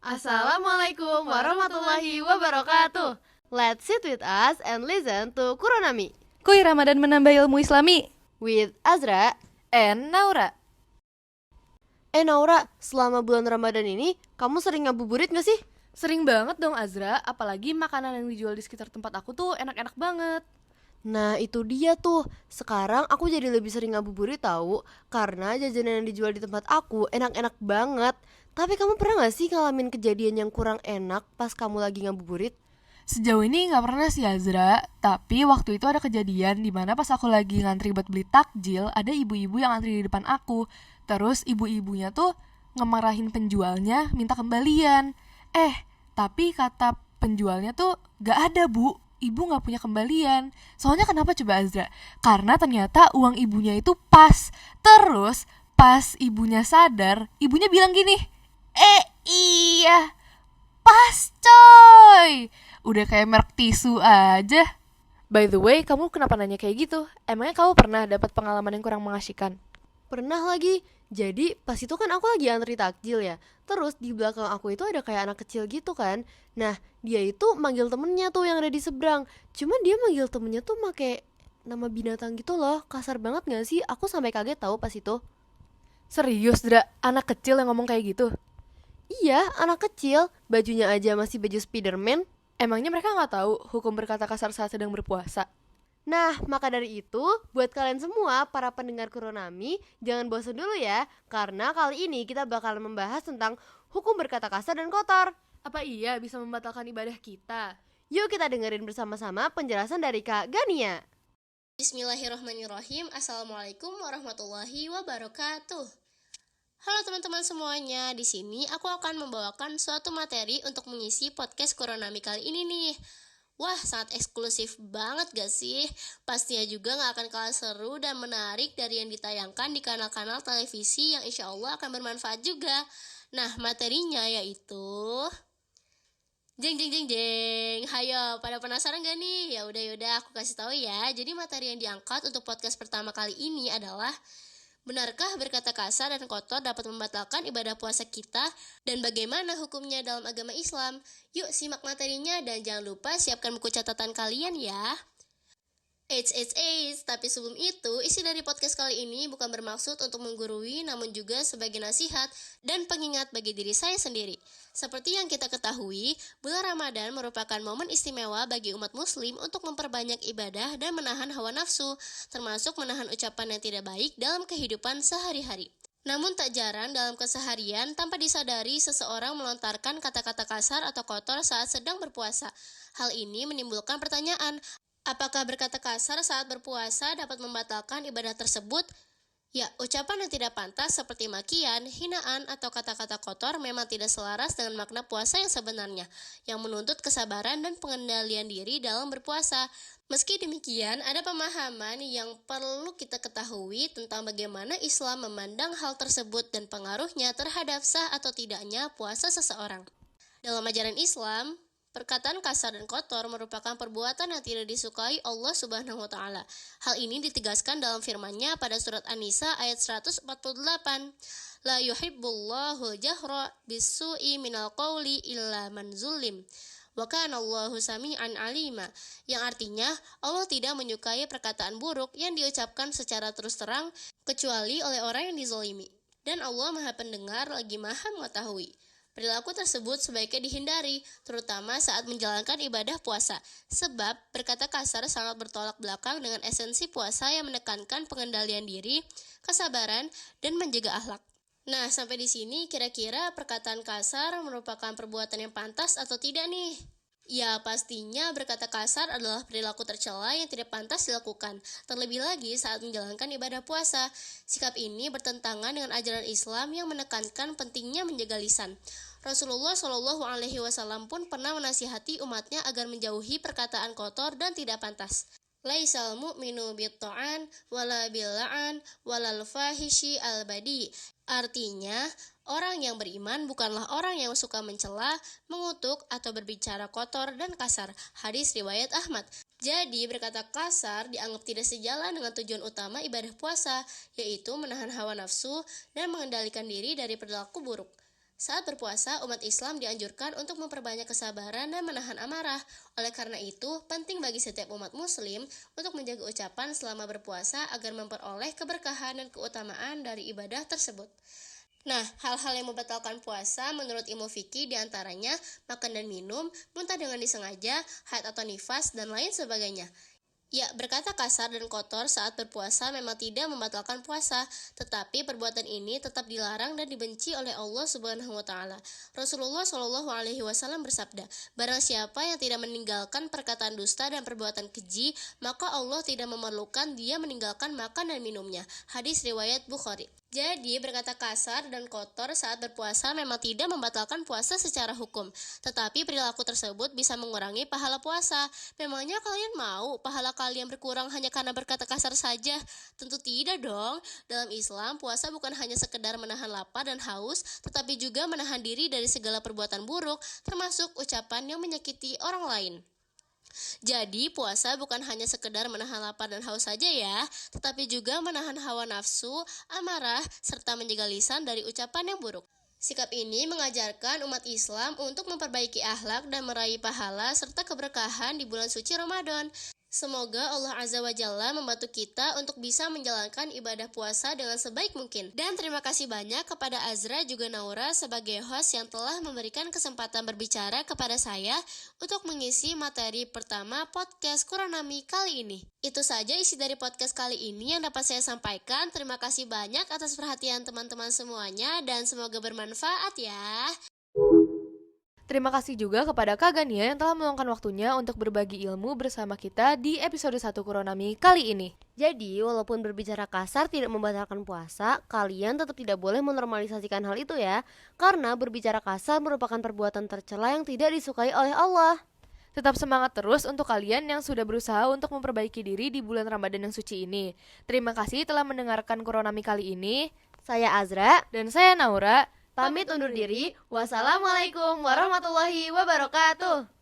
Assalamualaikum warahmatullahi wabarakatuh. Let's sit with us and listen to Kuronami Kuy Ramadan menambah ilmu Islami with Azra and Naura. Naura, selama bulan Ramadan ini kamu sering ngabuburit gak sih? Sering banget dong Azra, apalagi makanan yang dijual di sekitar tempat aku tuh enak-enak banget. Nah itu dia tuh, sekarang aku jadi lebih sering ngabuburit tahu, karena jajanan yang dijual di tempat aku enak-enak banget. Tapi kamu pernah gak sih ngalamin kejadian yang kurang enak pas kamu lagi ngabuburit? Sejauh ini gak pernah sih Azra, tapi waktu itu ada kejadian dimana pas aku lagi ngantri buat beli takjil, ada ibu-ibu yang antri di depan aku. Terus ibu-ibunya tuh ngemarahin penjualnya minta kembalian. Tapi kata penjualnya tuh gak ada bu, ibu gak punya kembalian. Soalnya kenapa coba Azra? Karena ternyata uang ibunya itu pas. Terus pas ibunya sadar, ibunya bilang gini, iya, pas coy. Udah kayak merek tisu aja. By the way, kamu kenapa nanya kayak gitu? Emangnya kamu pernah dapat pengalaman yang kurang mengasyikan? Pernah lagi. Jadi pas itu kan aku lagi antri takjil ya. Terus di belakang aku itu ada kayak anak kecil gitu kan. Nah dia itu manggil temennya tuh yang ada di seberang. Cuman dia manggil temennya tuh make nama binatang gitu loh. Kasar banget gak sih? Aku sampai kaget tahu pas itu. Serius, Dra? Anak kecil yang ngomong kayak gitu? Iya, anak kecil. Bajunya aja masih baju Spiderman. Emangnya mereka nggak tahu hukum berkata kasar saat sedang berpuasa? Nah, maka dari itu, buat kalian semua, para pendengar Kuronami, jangan bosan dulu ya, karena kali ini kita bakal membahas tentang hukum berkata kasar dan kotor. Apa iya bisa membatalkan ibadah kita? Yuk kita dengerin bersama-sama penjelasan dari Kak Gania. Bismillahirrahmanirrahim. Assalamualaikum warahmatullahi wabarakatuh. Halo teman-teman semuanya, di sini aku akan membawakan suatu materi untuk mengisi podcast Kuronami kali ini nih. Wah, sangat eksklusif banget gak sih? Pastinya juga gak akan kalah seru dan menarik dari yang ditayangkan di kanal-kanal televisi yang insya Allah akan bermanfaat juga. Nah, materinya yaitu... Jeng jeng jeng jeng. Hayo, pada penasaran gak nih? Yaudah aku kasih tahu ya. Jadi materi yang diangkat untuk podcast pertama kali ini adalah: benarkah berkata kasar dan kotor dapat membatalkan ibadah puasa kita? Dan bagaimana hukumnya dalam agama Islam? Yuk simak materinya dan jangan lupa siapkan buku catatan kalian ya. Tapi sebelum itu, isi dari podcast kali ini bukan bermaksud untuk menggurui, namun juga sebagai nasihat dan pengingat bagi diri saya sendiri. Seperti yang kita ketahui, bulan Ramadan merupakan momen istimewa bagi umat muslim untuk memperbanyak ibadah dan menahan hawa nafsu, termasuk menahan ucapan yang tidak baik dalam kehidupan sehari-hari. Namun tak jarang dalam keseharian, tanpa disadari seseorang melontarkan kata-kata kasar atau kotor saat sedang berpuasa. Hal ini menimbulkan pertanyaan, apakah berkata kasar saat berpuasa dapat membatalkan ibadah tersebut? Ya, ucapan yang tidak pantas seperti makian, hinaan, atau kata-kata kotor memang tidak selaras dengan makna puasa yang sebenarnya, yang menuntut kesabaran dan pengendalian diri dalam berpuasa. Meski demikian, ada pemahaman yang perlu kita ketahui tentang bagaimana Islam memandang hal tersebut dan pengaruhnya terhadap sah atau tidaknya puasa seseorang. Dalam ajaran Islam, perkataan kasar dan kotor merupakan perbuatan yang tidak disukai Allah Subhanahu wa Ta'ala. Hal ini ditegaskan dalam firman-Nya pada surat An-Nisa ayat 148. La yuhibbullahu jahra bisu'i minal qawli illa man zulim. Wa kana Allahu sami'an alima. Yang artinya, Allah tidak menyukai perkataan buruk yang diucapkan secara terus terang kecuali oleh orang yang dizalimi. Dan Allah Maha Pendengar lagi Maha Mengetahui. Perilaku tersebut sebaiknya dihindari, terutama saat menjalankan ibadah puasa, sebab berkata kasar sangat bertolak belakang dengan esensi puasa yang menekankan pengendalian diri, kesabaran, dan menjaga akhlak. Nah, sampai di sini kira-kira perkataan kasar merupakan perbuatan yang pantas atau tidak nih? Ya, pastinya berkata kasar adalah perilaku tercela yang tidak pantas dilakukan, terlebih lagi saat menjalankan ibadah puasa. Sikap ini bertentangan dengan ajaran Islam yang menekankan pentingnya menjaga lisan. Rasulullah Shallallahu Alaihi Wasallam pun pernah menasihati umatnya agar menjauhi perkataan kotor dan tidak pantas. Laisal mu'minu bitta'an wala billa'an walal fahishi al-badi. Artinya, orang yang beriman bukanlah orang yang suka mencela, mengutuk, atau berbicara kotor dan kasar. Hadis riwayat Ahmad. Jadi, berkata kasar dianggap tidak sejalan dengan tujuan utama ibadah puasa, yaitu menahan hawa nafsu dan mengendalikan diri dari perilaku buruk. Saat berpuasa, umat Islam dianjurkan untuk memperbanyak kesabaran dan menahan amarah. Oleh karena itu, penting bagi setiap umat muslim untuk menjaga ucapan selama berpuasa agar memperoleh keberkahan dan keutamaan dari ibadah tersebut. Nah, hal-hal yang membatalkan puasa menurut ilmu fikih diantaranya makan dan minum, muntah dengan disengaja, haid atau nifas, dan lain sebagainya. Ya, berkata kasar dan kotor saat berpuasa memang tidak membatalkan puasa, tetapi perbuatan ini tetap dilarang dan dibenci oleh Allah Subhanahu wa taala. Rasulullah Shallallahu alaihi wasallam bersabda, "Barang siapa yang tidak meninggalkan perkataan dusta dan perbuatan keji, maka Allah tidak memerlukan dia meninggalkan makan dan minumnya." Hadis riwayat Bukhari. Jadi, berkata kasar dan kotor saat berpuasa memang tidak membatalkan puasa secara hukum, tetapi perilaku tersebut bisa mengurangi pahala puasa. Memangnya kalian mau pahala kalian berkurang hanya karena berkata kasar saja? Tentu tidak dong. Dalam Islam, puasa bukan hanya sekedar menahan lapar dan haus, tetapi juga menahan diri dari segala perbuatan buruk, termasuk ucapan yang menyakiti orang lain. Jadi puasa bukan hanya sekedar menahan lapar dan haus saja ya, tetapi juga menahan hawa nafsu, amarah, serta menjaga lisan dari ucapan yang buruk. Sikap ini mengajarkan umat Islam untuk memperbaiki akhlak dan meraih pahala serta keberkahan di bulan suci Ramadan. Semoga Allah Azza wa Jalla membantu kita untuk bisa menjalankan ibadah puasa dengan sebaik mungkin. Dan terima kasih banyak kepada Azra juga Naura sebagai host yang telah memberikan kesempatan berbicara kepada saya untuk mengisi materi pertama podcast Quranami kali ini. Itu saja isi dari podcast kali ini yang dapat saya sampaikan. Terima kasih banyak atas perhatian teman-teman semuanya dan semoga bermanfaat ya. Terima kasih juga kepada Kak Gania yang telah meluangkan waktunya untuk berbagi ilmu bersama kita di episode 1 Quranami kali ini. Jadi, walaupun berbicara kasar tidak membatalkan puasa, kalian tetap tidak boleh menormalisasikan hal itu ya. Karena berbicara kasar merupakan perbuatan tercela yang tidak disukai oleh Allah. Tetap semangat terus untuk kalian yang sudah berusaha untuk memperbaiki diri di bulan Ramadan yang suci ini. Terima kasih telah mendengarkan Quranami kali ini. Saya Azra, Dan saya Naura. pamit undur diri. Wassalamualaikum warahmatullahi wabarakatuh.